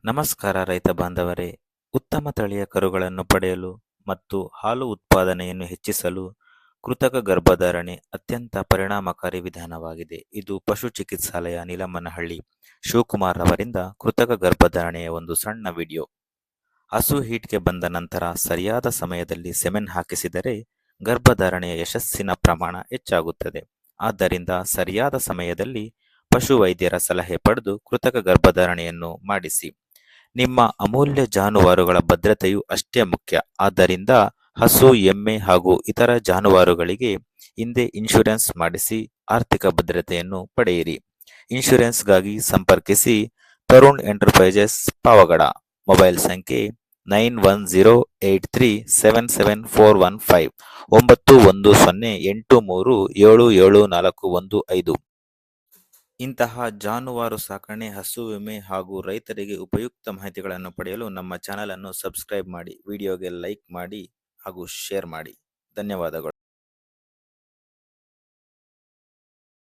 ನಮಸ್ಕಾರ ರೈತ ಬಾಂಧವರೇ. ಉತ್ತಮ ತಳಿಯ ಕರುಗಳನ್ನು ಪಡೆಯಲು ಮತ್ತು ಹಾಲು ಉತ್ಪಾದನೆಯನ್ನು ಹೆಚ್ಚಿಸಲು ಕೃತಕ ಗರ್ಭಧಾರಣೆ ಅತ್ಯಂತ ಪರಿಣಾಮಕಾರಿ ವಿಧಾನವಾಗಿದೆ. ಇದು ಪಶು ಚಿಕಿತ್ಸಾಲಯ ನೀಲಮ್ಮನಹಳ್ಳಿ ಶಿವಕುಮಾರ್ ಅವರಿಂದ ಕೃತಕ ಗರ್ಭಧಾರಣೆಯ ಒಂದು ಸಣ್ಣ ವಿಡಿಯೋ. ಹಸು ಹೀಟ್ಗೆ ಬಂದ ನಂತರ ಸರಿಯಾದ ಸಮಯದಲ್ಲಿ ಸೆಮೆನ್ ಹಾಕಿಸಿದರೆ ಗರ್ಭಧಾರಣೆಯ ಯಶಸ್ಸಿನ ಪ್ರಮಾಣ ಹೆಚ್ಚಾಗುತ್ತದೆ. ಆದ್ದರಿಂದ ಸರಿಯಾದ ಸಮಯದಲ್ಲಿ ಪಶು ವೈದ್ಯರ ಸಲಹೆ ಪಡೆದು ಕೃತಕ ಗರ್ಭಧಾರಣೆಯನ್ನು ಮಾಡಿಸಿ. ನಿಮ್ಮ ಅಮೂಲ್ಯ ಜಾನುವಾರುಗಳ ಭದ್ರತೆಯು ಅಷ್ಟೇ ಮುಖ್ಯ. ಆದ್ದರಿಂದ ಹಸು, ಎಮ್ಮೆ ಹಾಗೂ ಇತರ ಜಾನುವಾರುಗಳಿಗೆ ಹಿಂದೆ ಇನ್ಶೂರೆನ್ಸ್ ಮಾಡಿಸಿ ಆರ್ಥಿಕ ಭದ್ರತೆಯನ್ನು ಪಡೆಯಿರಿ. ಇನ್ಶೂರೆನ್ಸ್ಗಾಗಿ ಸಂಪರ್ಕಿಸಿ ತರುಣ್ ಎಂಟರ್ಪ್ರೈಸಸ್, ಪಾವಗಡ. ಮೊಬೈಲ್ ಸಂಖ್ಯೆ 9108377415 9108377415. ಇಂತಹ ಜಾನುವಾರು ಸಾಕಣೆ, ಹಸು ವಿಮೆ ಹಾಗೂ ರೈತರಿಗೆ ಉಪಯುಕ್ತ ಮಾಹಿತಿಗಳನ್ನು ಪಡೆಯಲು ನಮ್ಮ ಚಾನೆಲ್ ಅನ್ನು ಸಬ್ಸ್ಕ್ರೈಬ್ ಮಾಡಿ, ವಿಡಿಯೋಗೆ ಲೈಕ್ ಮಾಡಿ ಹಾಗೂ ಶೇರ್ ಮಾಡಿ. ಧನ್ಯವಾದಗಳು.